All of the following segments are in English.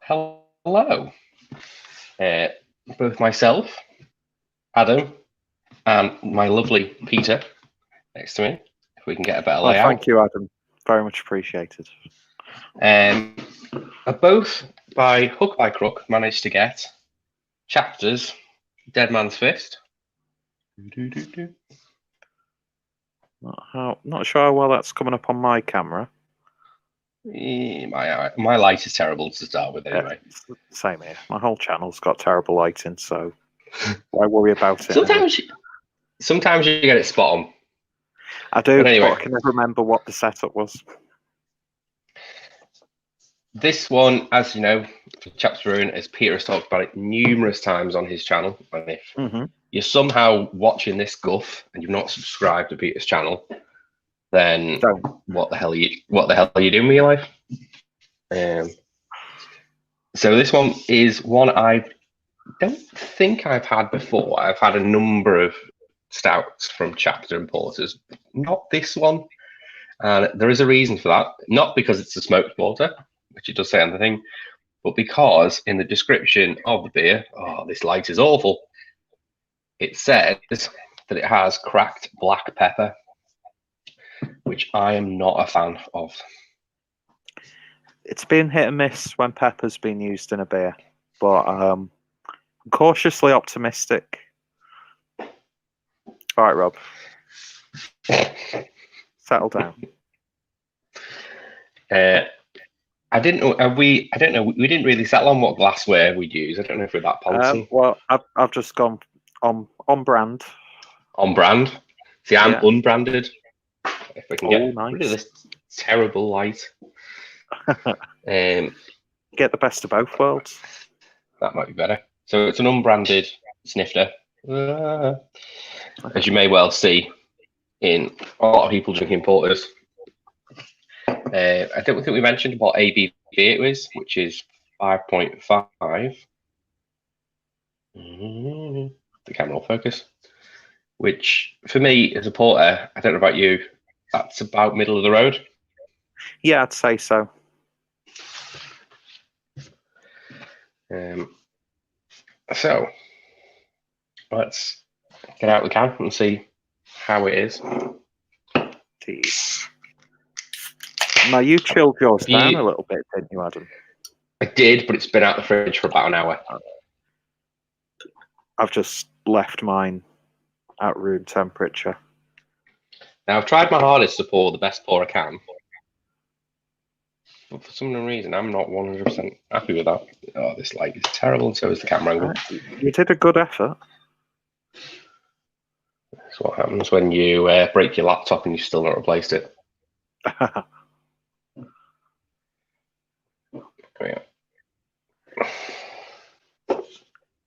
Hello. Both myself, Adam, and my lovely Peter next to me. If we can get a better layout. Thank you, Adam. Very much appreciated. Are both by hook by crook managed to get Chapter's Dead Man's Fist. Not sure how well that's coming up on my camera. My light is terrible to start with, anyway. Same here. My whole channel's got terrible lighting, so why worry about it? Sometimes you get it spot on. I do, but anyway, I can never remember what the setup was. This one, as you know, for Chapter Brewing, as Peter has talked about it numerous times on his channel, and if you're somehow watching this guff and you've not subscribed to Peter's channel, then what the hell are you doing with your life? So this one is one I don't think I've had before. I've had a number of stouts from Chapter and porters, not this one, and there is a reason for that. Not because it's a smoked porter, which it does say on the thing, but because in the description of the beer, this light is awful, it says that it has cracked black pepper, which I am not a fan of. It's been hit and miss when pepper's been used in a beer, but I'm cautiously optimistic. All right, Rob. Settle down. I didn't know. We didn't really settle on what glassware we'd use. I don't know if we're that policy. Well, I've just gone on brand. On brand. See, I'm unbranded. If we can get nice. rid of this terrible light. Get the best of both worlds. That might be better. So it's an unbranded snifter. As you may well see in a lot of people drinking porters. I don't think we mentioned what ABV it was, which is 5.5. The camera will focus. Which, for me, as a porter, I don't know about you, that's about middle of the road. Yeah, I'd say so. So, let's get out the can and see how it is. Now, you chilled yours down a little bit, didn't you, Adam? I did, but it's been out the fridge for about an hour. I've just left mine at room temperature. Now, I've tried my hardest to pour the best pour I can. But for some reason, I'm not 100% happy with that. Oh, this light is terrible, and so is the camera angle. You did a good effort. That's what happens when you break your laptop and you've still not replaced it.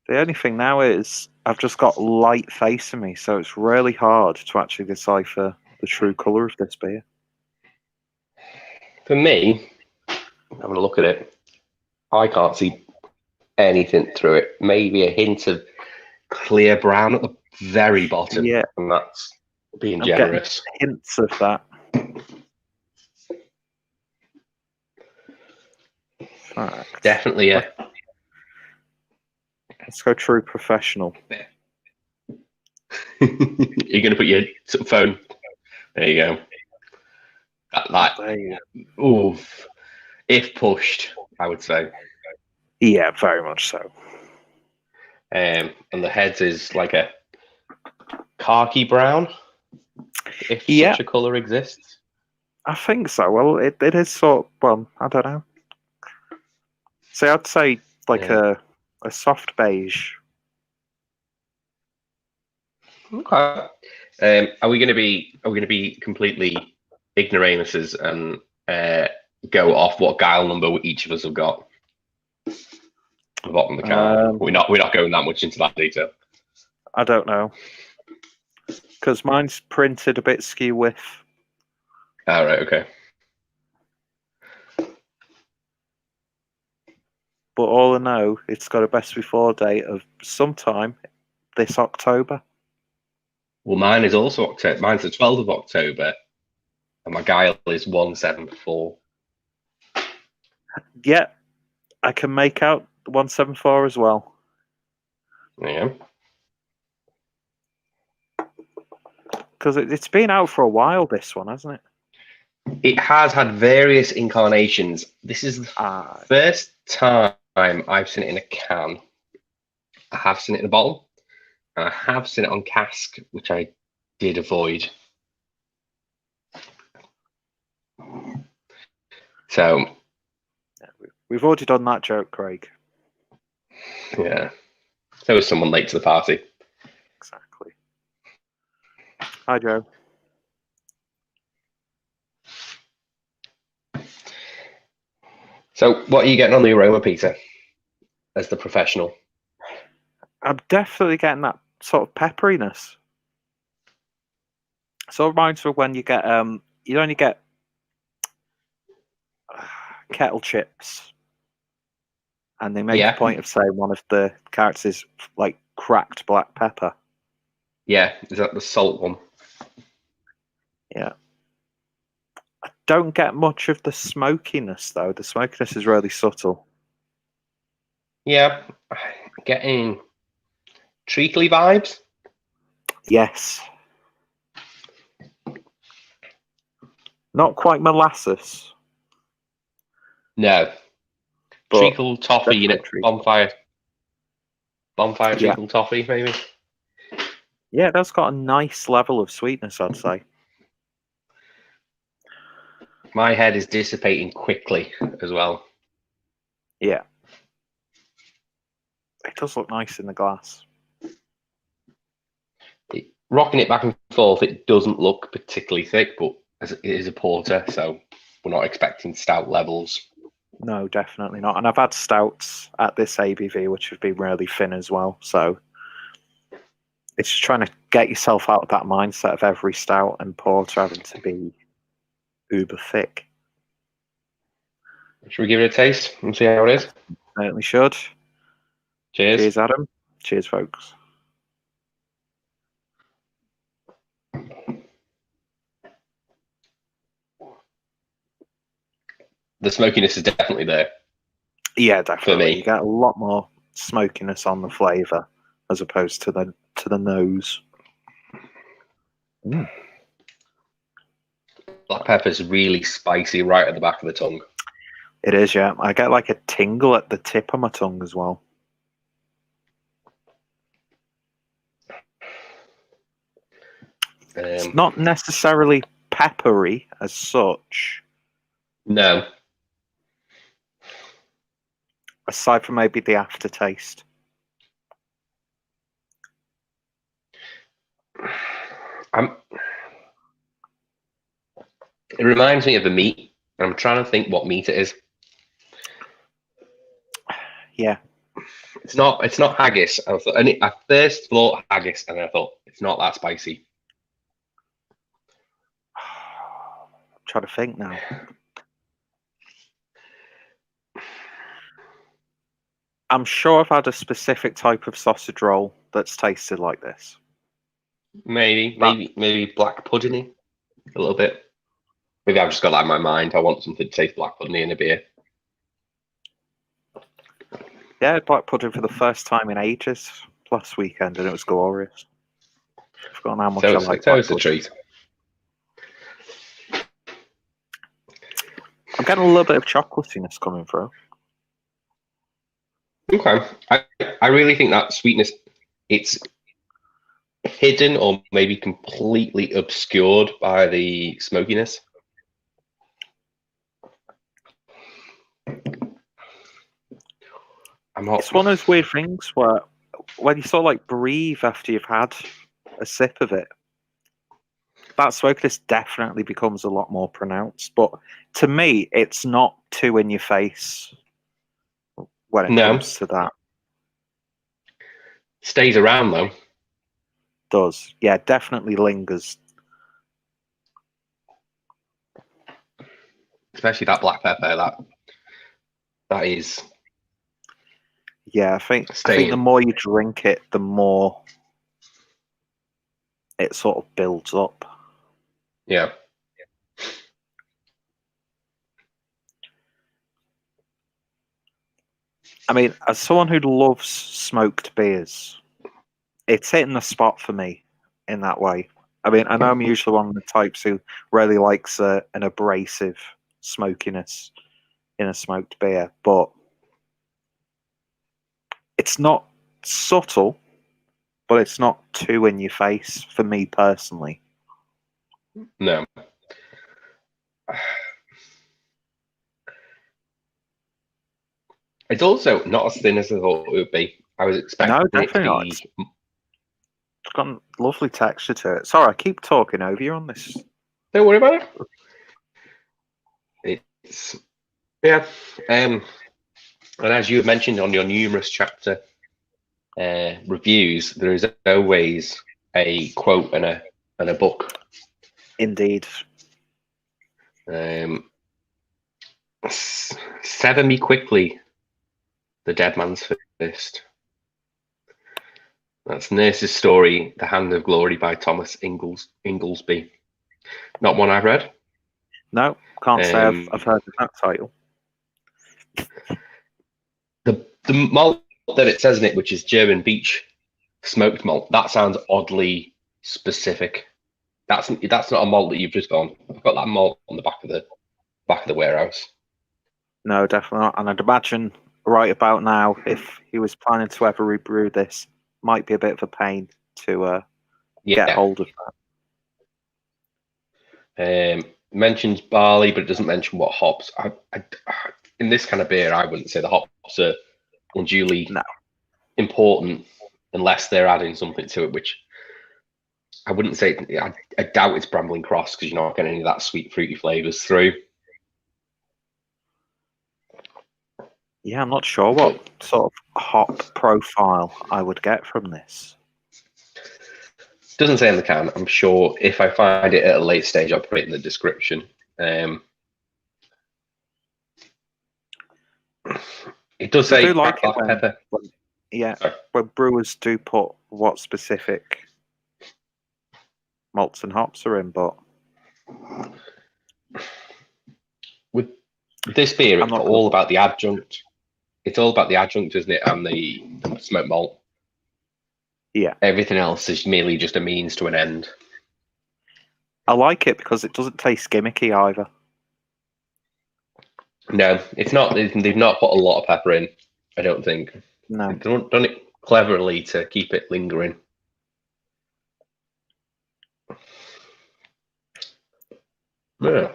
The only thing now is I've just got light facing me, so it's really hard to actually decipher the true colour of this beer. For me, having a look at it, I can't see anything through it. Maybe a hint of clear brown at the very bottom. Yeah. And that's being generous. Hints of that. Fact. Definitely Let's go true professional. You're going to put your phone. There you go. Ooh, if pushed, I would say. Yeah, very much so. And the heads is like a khaki brown, if such a colour exists. I think so. Well, it is sort of, well, I don't know. See, I'd say like a soft beige. Okay. Are we going to be completely ignoramuses and go off what guile number each of us have got? The bottom of the can. We're not going that much into that detail. I don't know, because mine's printed a bit skew with. All right. Okay. But all I know, it's got a best before date of sometime this October. Well, mine is also October. Mine's the 12th of October, and my guile is 174. Yeah, I can make out 174 as well. Yeah. Because it's been out for a while, this one, hasn't it? It has had various incarnations. This is the first time I've seen it in a can. I have seen it in a bottle, and I have seen it on cask, which I did avoid. So, we've already done that joke, Craig. Yeah. There was someone late to the party. Exactly. Hi, Joe. So, what are you getting on the aroma, Peter, as the professional? I'm definitely getting that sort of pepperiness. So it reminds me of when you get you only get kettle chips, and they make a point of saying one of the characters is like cracked black pepper. Yeah, is that the salt one? Yeah. I don't get much of the smokiness though. The smokiness is really subtle. Yeah, getting treacly vibes. Yes. Not quite molasses. No. Treacle toffee, you know, bonfire treacle toffee, maybe. Yeah, that's got a nice level of sweetness, I'd say. My head is dissipating quickly as well. Yeah. It does look nice in the glass. Rocking it back and forth, it doesn't look particularly thick, but it is a porter, so we're not expecting stout levels. No, definitely not. And I've had stouts at this ABV, which have been really thin as well. So it's just trying to get yourself out of that mindset of every stout and porter having to be uber thick. Should we give it a taste and see how it is? Certainly should. Cheers. Cheers, Adam. Cheers, folks. The smokiness is definitely there. Yeah, definitely. For me. You get a lot more smokiness on the flavour as opposed to the nose. Mm. Black pepper's really spicy right at the back of the tongue. It is, yeah. I get like a tingle at the tip of my tongue as well. It's not necessarily peppery as such. No. Aside from maybe the aftertaste. It reminds me of a meat. I'm trying to think what meat it is. Yeah. It's not haggis. I first thought haggis, and I thought it's not that spicy. I'm trying to think now. I'm sure I've had a specific type of sausage roll that's tasted like this. Maybe black pudding, a little bit. Maybe I've just got that in my mind. I want something to taste black pudding in a beer. Yeah, black pudding for the first time in ages last weekend, and it was glorious. I've forgotten how much I like black pudding. A treat. I'm getting a little bit of chocolatiness coming through. Okay. I really think that sweetness, it's hidden or maybe completely obscured by the smokiness. It's one of those weird things where when you sort of like breathe after you've had a sip of it, that smokiness definitely becomes a lot more pronounced. But to me, it's not too in your face when it comes to that. Stays around though. Does. Yeah, definitely lingers. Especially that black pepper, that is. Yeah, I think the more you drink it, the more it sort of builds up. Yeah. I mean, as someone who loves smoked beers, it's hitting the spot for me in that way. I mean, I know I'm usually one of the types who really likes an abrasive smokiness in a smoked beer, but it's not subtle, but it's not too in your face for me personally. No. It's also not as thin as I thought it would be. I was expecting No, it to definitely not. be. It's got a lovely texture to it. Sorry, I keep talking over you on this. Don't worry about it. It's yeah. And as you mentioned on your numerous chapter reviews, there is always a quote and a book. Indeed. Sever me quickly, the dead man's fist. That's Nurse's Story, The Hand of Glory by Thomas Inglesby. Not one I've read. No, can't say I've heard of that title. The malt that it says in it, which is German beech smoked malt, that sounds oddly specific. That's not a malt that you've just gone. I've got that malt on the back of the warehouse. No, definitely not. And I'd imagine right about now, if he was planning to ever rebrew this, might be a bit of a pain to get hold of that. Mentions barley, but it doesn't mention what hops. In this kind of beer, I wouldn't say the hops are unduly important unless they're adding something to it, which I wouldn't say. I doubt it's Brambling Cross because you're not getting any of that sweet fruity flavors through. Yeah, I'm not sure what sort of hop profile I would get from this. Doesn't say in the can. I'm sure if I find it at a late stage, I'll put it in the description. It does say black pepper. Yeah, when brewers do put what specific malts and hops are in, but with this beer, it's all about the adjunct. It's all about the adjunct, isn't it? And the smoked malt. Yeah. Everything else is merely just a means to an end. I like it because it doesn't taste gimmicky either. No, it's not. They've not put a lot of pepper in, I don't think. No. They've done it cleverly to keep it lingering. Yeah.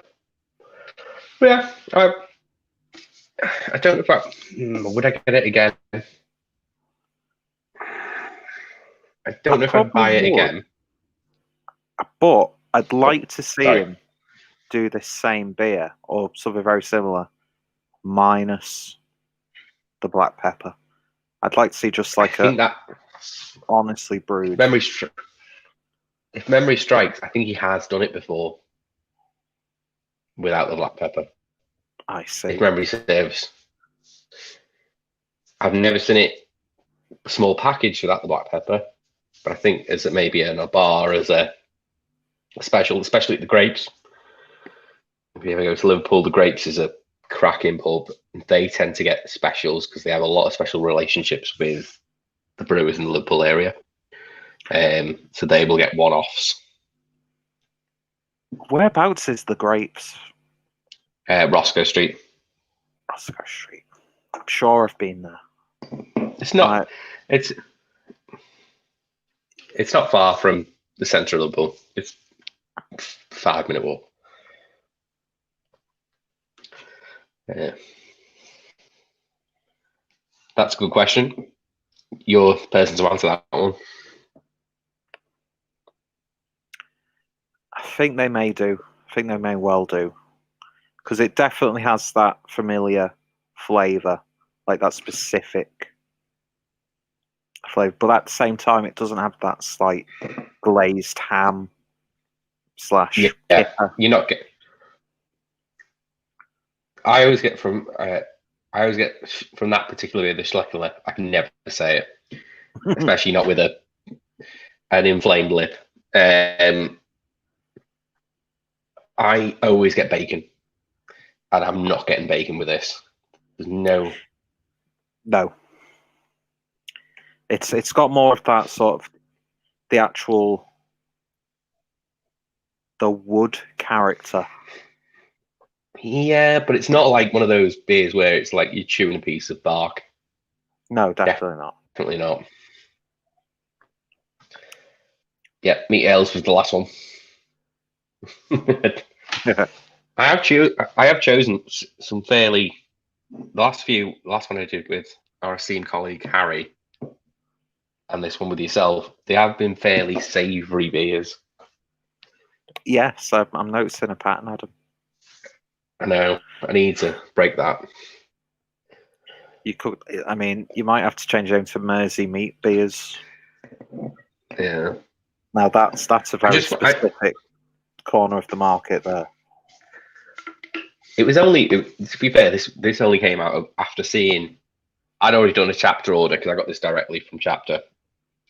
Yeah. I don't know if would I get it again? I don't know if I'd buy it again. But I'd like to see him do this same beer or something very similar, minus the black pepper. I'd like to see just like honestly brewed. If memory strikes, I think he has done it before without the black pepper. I see. If memory serves. I've never seen it small package without the black pepper, but I think as it maybe in a bar as a special, especially at the Grapes. If you ever go to Liverpool, the Grapes is a cracking pub. They tend to get specials because they have a lot of special relationships with the brewers in the Liverpool area. So they will get one-offs. Whereabouts is the Grapes? Roscoe Street. Roscoe Street. I'm sure I've been there. It's not. It's not far from the centre of Liverpool. It's a 5-minute walk. That's a good question. You're the person to answer that one. I think they may do. I think they may well do. Because it definitely has that familiar flavour, like that specific flavour. But at the same time, it doesn't have that slight glazed ham / kipper. You're not getting. I always get from that particular beer, the Schleckerle. I can never say it, especially not with an inflamed lip. I always get bacon, and I'm not getting bacon with this. There's no. No. It's got more of that sort of the wood character. Yeah, but it's not like one of those beers where it's like you're chewing a piece of bark. No, definitely not. Definitely not. Yeah, meat ales was the last one. I have chosen some fairly. The last one I did with our esteemed colleague Harry, and this one with yourself, they have been fairly savoury beers. Yes, I'm noticing a pattern, Adam. I know. I need to break that. You could, I mean, you might have to change them to Mersey meat beers. Yeah. Now that's a very specific corner of the market there. It was only, to be fair, this only came out after seeing. I'd already done a chapter order because I got this directly from Chapter,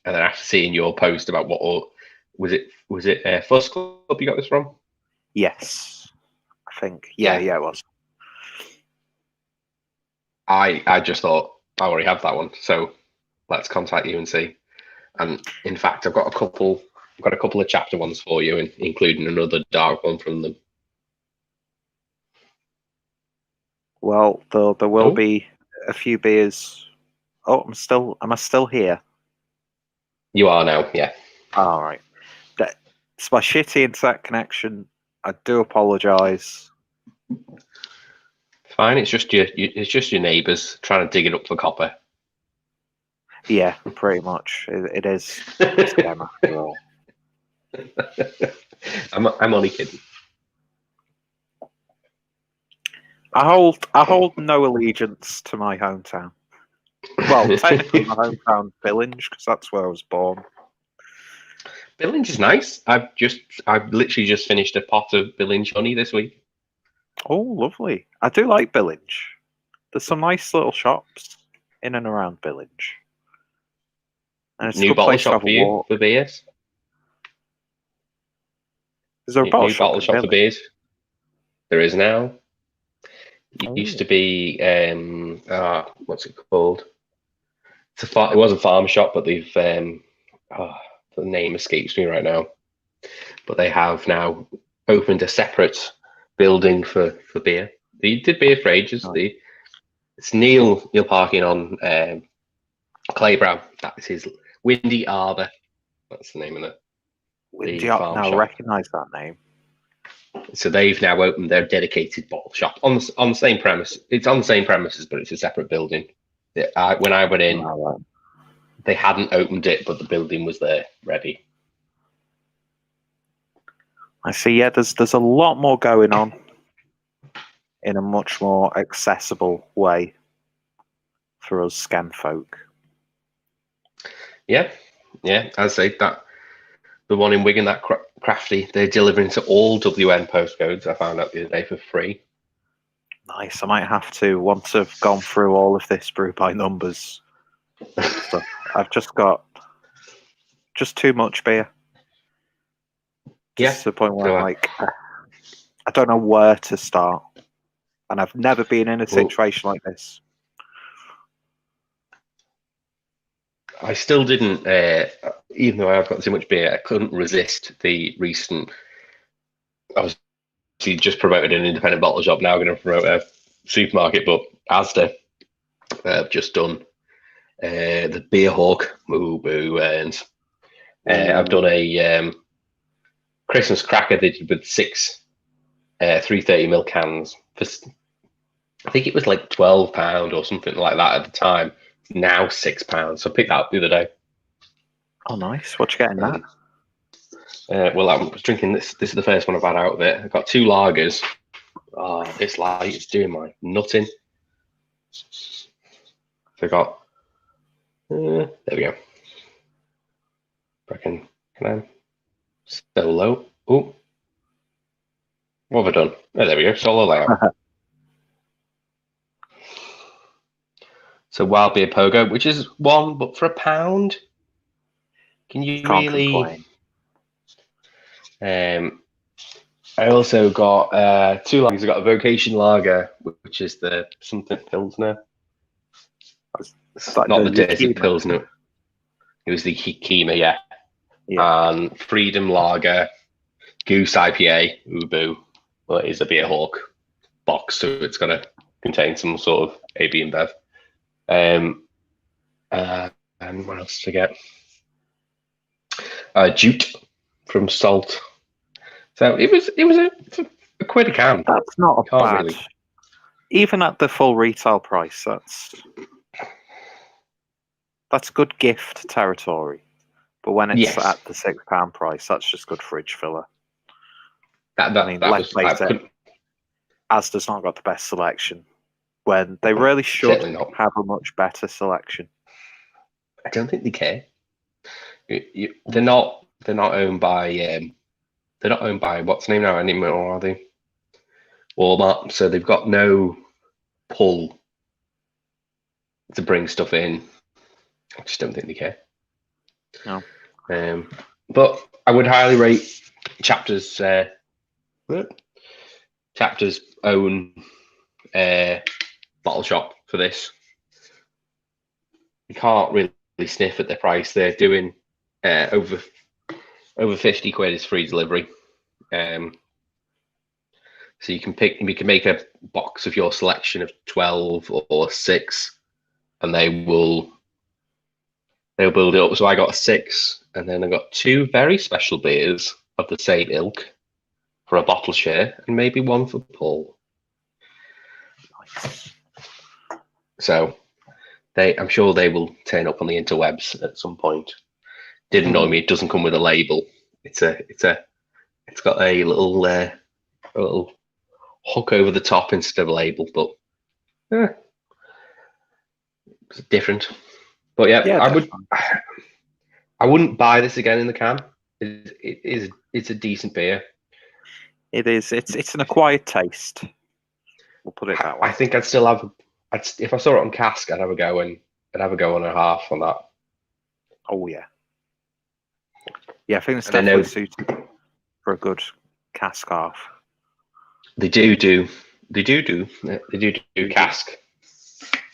and then after seeing your post about what was it Fuss Club you got this from? Yes, I think. Yeah, it was. I just thought I already have that one, so let's contact you and see. And in fact, I've got a couple of chapter ones for you, including another dark one from them. Well, there will be a few beers. Oh, am I still here? You are now, yeah. All right. It's my shitty internet connection. I do apologise. Fine, it's just your neighbours trying to dig it up for copper. Yeah, pretty much. It is a scam after all. I'm only kidding. I hold no allegiance to my hometown. Well, technically my hometown, Billinge, because that's where I was born. Billinge is nice. I've literally just finished a pot of Billinge honey this week. Oh, lovely. I do like Billinge. There's some nice little shops in and around Billinge. And it's New a good bottle place to shop have for a you walk. for beers. Is there a bottle New shop bottle in shop for Billinge? beers. There is now. It Oh. used to be what's it called? It was a farm shop, but they've the name escapes me right now. But they have now opened a separate building for beer. They did beer for ages. Oh. It's Neil parking on Claybrow. That is his Windy Arbor. That's the name of it. Windy Arbor. Now I recognise that name. So they've now opened their dedicated bottle shop on the same premise. It's on the same premises, but it's a separate building. When I went in, they hadn't opened it, but the building was there ready. I see. Yeah, there's a lot more going on in a much more accessible way for us scan folk. Yeah. I'd say that the one in Wigan, that Crafty, they're delivering to all WN postcodes. I found out the other day for free. Nice. I might have to, once I've gone through all of this brew by numbers stuff. I've just got too much beer. Just to the point where I'm like, I don't know where to start. And I've never been in a situation like this. I still didn't, even though I've got so much beer, I couldn't resist the recent. I was just promoted an independent bottle shop. Now I'm going to promote a supermarket, but Asda have just done the Beer Hawk. Boo, and I've done a Christmas cracker they did with 6 330ml cans. I think it was like £12 or something like that at the time. Now £6. So I picked that up the other day. Oh, nice. What you getting that? Well, I was drinking this. This is the first one I've had out of it. I've got 2 lagers. Oh, this light is doing my nutting. So I got. There we go. Can I? So low. Oh. What have I done? Oh, there we go. Solo layout. So wild beer pogo, which is one, but for £1. Can you Can't really? complain. I also got 2 lagers. I got a vocation lager, which is the something Pilsner. Like not the Desert Yakima. Pilsner. It was the Yakima, yeah. Yeah. And Freedom Lager, Goose IPA, Ubu. Well, it is a Beer Hawk box, so it's going to contain some sort of AB and Bev. And what else to get? Jute from Salt. So it was a quid a can. That's not a Can't bad. really. Even at the full retail price, that's good gift territory. But when it's Yes. at the £6 price, that's just good fridge filler. That let's face it, Asda's not got the best selection. When they really should have a much better selection. I don't think they care. They're not owned by what's the name now anymore, are they? Walmart. So they've got no pull to bring stuff in. I just don't think they care. No. But I would highly rate Chapter's own bottle shop for this. You can't really sniff at the price. They're doing over 50 quid is free delivery. So you can make a box of your selection of 12 or 6, and they'll build it up. So I got a 6, and then I got 2 very special beers of the same ilk for a bottle share, and maybe 1 for Paul. Nice. So I'm sure they will turn up on the interwebs at some point. Did annoy me. It doesn't come with a label. It's got a little hook over the top instead of a label, but it's different. But yeah, I wouldn't buy this again in the can. It's a decent beer. It is. It's an acquired taste. We'll put it that way. I think I'd still have. If I saw it on cask, I'd have a go and and a half on that. Oh yeah. Yeah, I think it's definitely suited for a good cask half. They do cask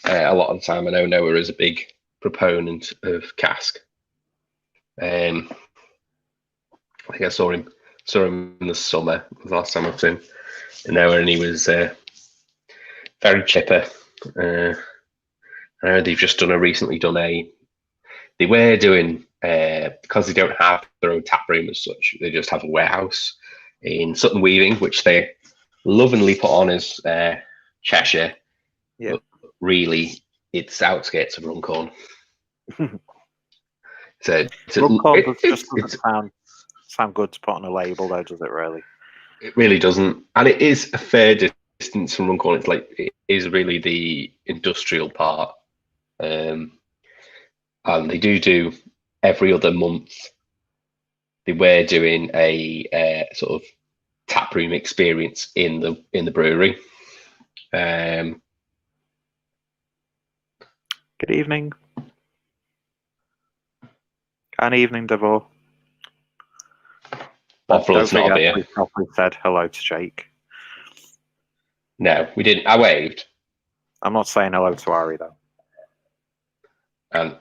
a lot of the time. I know Noah is a big proponent of cask. I think I saw him in the summer. The last time I've seen Noah, and he was very chipper. I know they've just recently done they were doing because they don't have their own tap room as such. They just have a warehouse in Sutton Weaving, which they lovingly put on as Cheshire. Yeah. But really, it's outskirts of Runcorn. So Runcorn just doesn't sound good to put on a label, though, does it? Really? It really doesn't, and it is a fair distance from Runcorn. It's like it is really the industrial part, and they do every other month. They were doing a sort of taproom experience in the brewery. Good evening. Good evening, Devor. Waffle not a beer. We properly said hello to Jake. No, we didn't. I waved. I'm not saying hello to Ari though.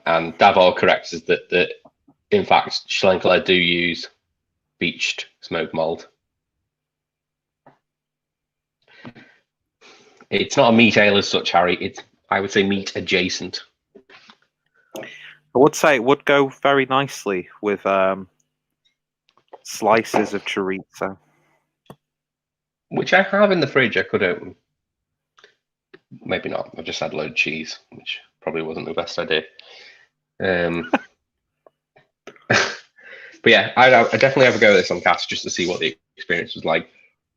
And Davor corrects us that in fact Schlenkerla do use beached smoked malt. It's not a meat ale as such, Harry. It's, I would say, meat adjacent. I would say it would go very nicely with slices of chorizo, which I have in the fridge. I could open. Maybe not. I just had a load of cheese, which probably wasn't the best idea. But yeah, I definitely have a go at this on cast just to see what the experience was like.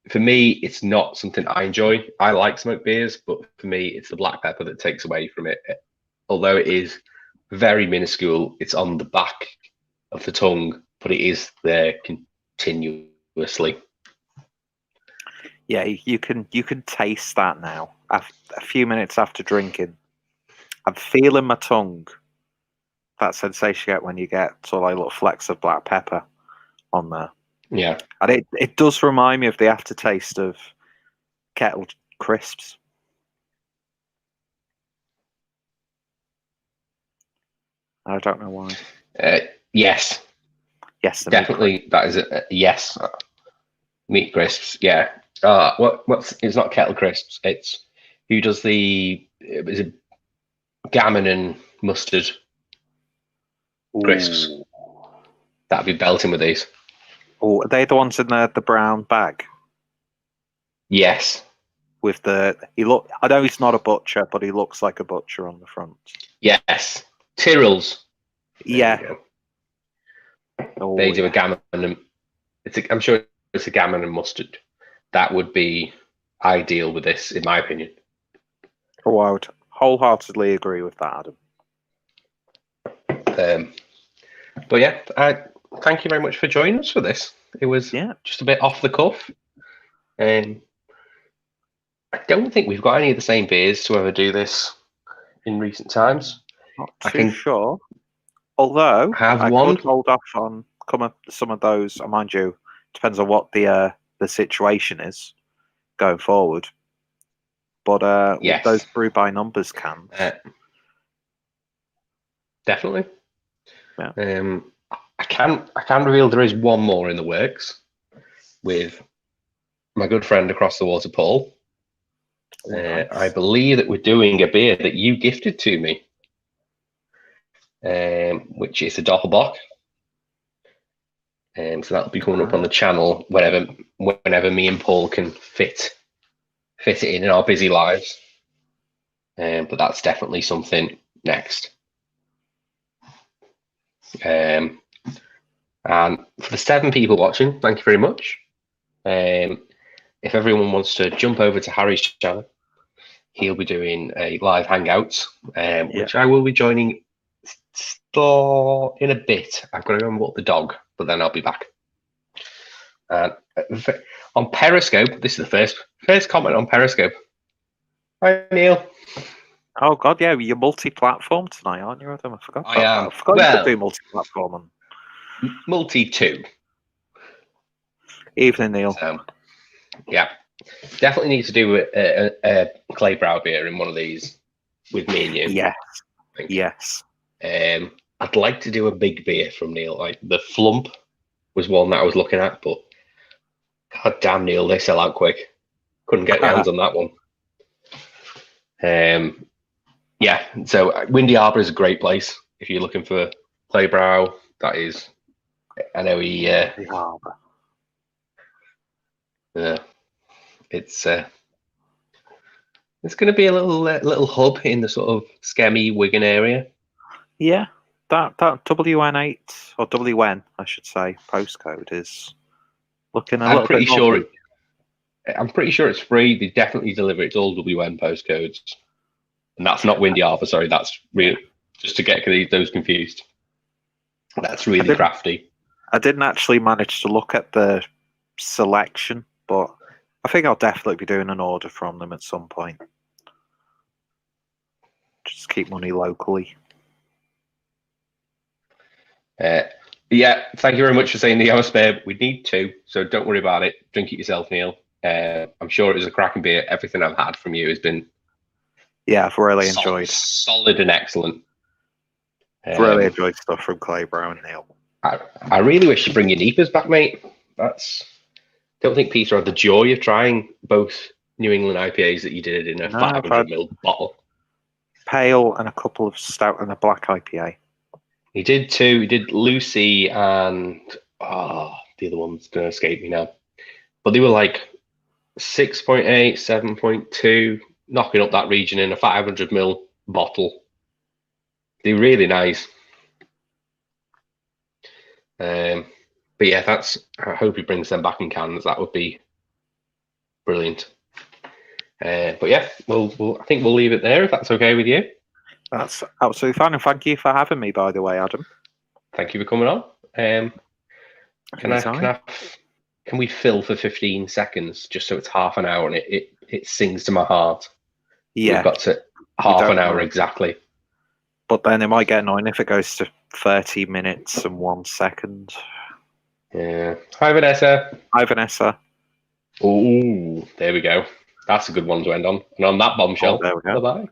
For me, it's not something I enjoy. I like smoked beers, but for me, it's the black pepper that takes away from it. Although it is very minuscule, it's on the back of the tongue, but it is there continuously. Yeah, you can taste that now. A few minutes after drinking, I'm feeling my tongue. That sensation you get when you get sort of like little flecks of black pepper on there. Yeah, and it does remind me of the aftertaste of kettle crisps. I don't know why. Yes, Yes, the definitely. That is a yes. Meat crisps. Yeah. What's? It's not kettle crisps. It's who does the? Is it gammon and mustard crisps? Ooh. That'd be belting with these. Oh, are they the ones in the brown bag Yes. with the? I know he's not a butcher, but he looks like a butcher on the front. Yes. Tyrrells. There Yeah. you go. Oh, They do yeah. a gammon and I'm sure it's a gammon and mustard. That would be ideal with this, in my opinion. Oh, I would wholeheartedly agree with that, Adam. But yeah, thank you very much for joining us for this. It was just a bit off the cuff. I don't think we've got any of the same beers to ever do this in recent times. Not too sure. Although I could hold off on some of those. Mind you, depends on what the situation is going forward. But with those brew by numbers cans, definitely. Yeah. I can reveal there is one more in the works with my good friend across the water, Paul. Nice. I believe that we're doing a beer that you gifted to me, which is a Doppelbock. So that'll be coming up on the channel whenever me and Paul can fit it in our busy lives. But that's definitely something next. And for the 7 people watching, thank you very much. If everyone wants to jump over to Harry's channel, he'll be doing a live hangout, which I will be joining in a bit. I've got to go and walk the dog, but then I'll be back. On Periscope, this is the first comment on Periscope. Hi, Neil. Oh God, yeah, you're multi-platform tonight, aren't you, Adam? I forgot. I am. I forgot you could do multi-platform. Multi-2. Evening, Neil. Yeah, definitely need to do a clay brow beer in one of these with me and you. Yes. Yes. I'd like to do a big beer from Neil. Like the Flump was one that I was looking at, but god damn, Neil, they sell out quick. Couldn't get my hands on that one. Yeah, so Windy Arbor is a great place if you're looking for clay brow. That is, I know he. It's going to be a little hub in the sort of Skemmy Wigan area. Yeah, that WN8 or WN, I should say, postcode is looking a little bit. I'm pretty sure it's free. They definitely deliver. It's all WN postcodes, and that's not Windy Arbor. Sorry, that's real. Just to get those confused. That's really crafty. I didn't actually manage to look at the selection, but I think I'll definitely be doing an order from them at some point. Just keep money locally. Yeah, thank you very much for saying the hour spare. We need 2, so don't worry about it. Drink it yourself, Neil. I'm sure it was a cracking beer. Everything I've had from you has been I've really enjoyed. Solid and excellent. Really enjoyed stuff from Clay Brow and Neil. I really wish to bring your Neepers back, mate. Don't think Peter had the joy of trying both New England IPAs that you did in a 500ml bottle. Pale and a couple of stout and a black IPA. He did 2. He did Lucy and the other one's going to escape me now. But they were like 6.8, 7.2, knocking up that region in a 500ml bottle. They're really nice. But yeah, I hope he brings them back in cans. That would be brilliant. But yeah, I think we'll leave it there if that's okay with you. That's absolutely fine, and thank you for having me, by the way, Adam. Thank you for coming on. Can we fill for 15 seconds just so it's half an hour and it sings to my heart? Yeah, we've got to half an hour exactly. But then it might get annoying if it goes to 30 minutes and 1 second. Yeah. Hi, Vanessa. Hi, Vanessa. Oh, there we go. That's a good one to end on. And on that bombshell, there we go. Bye-bye.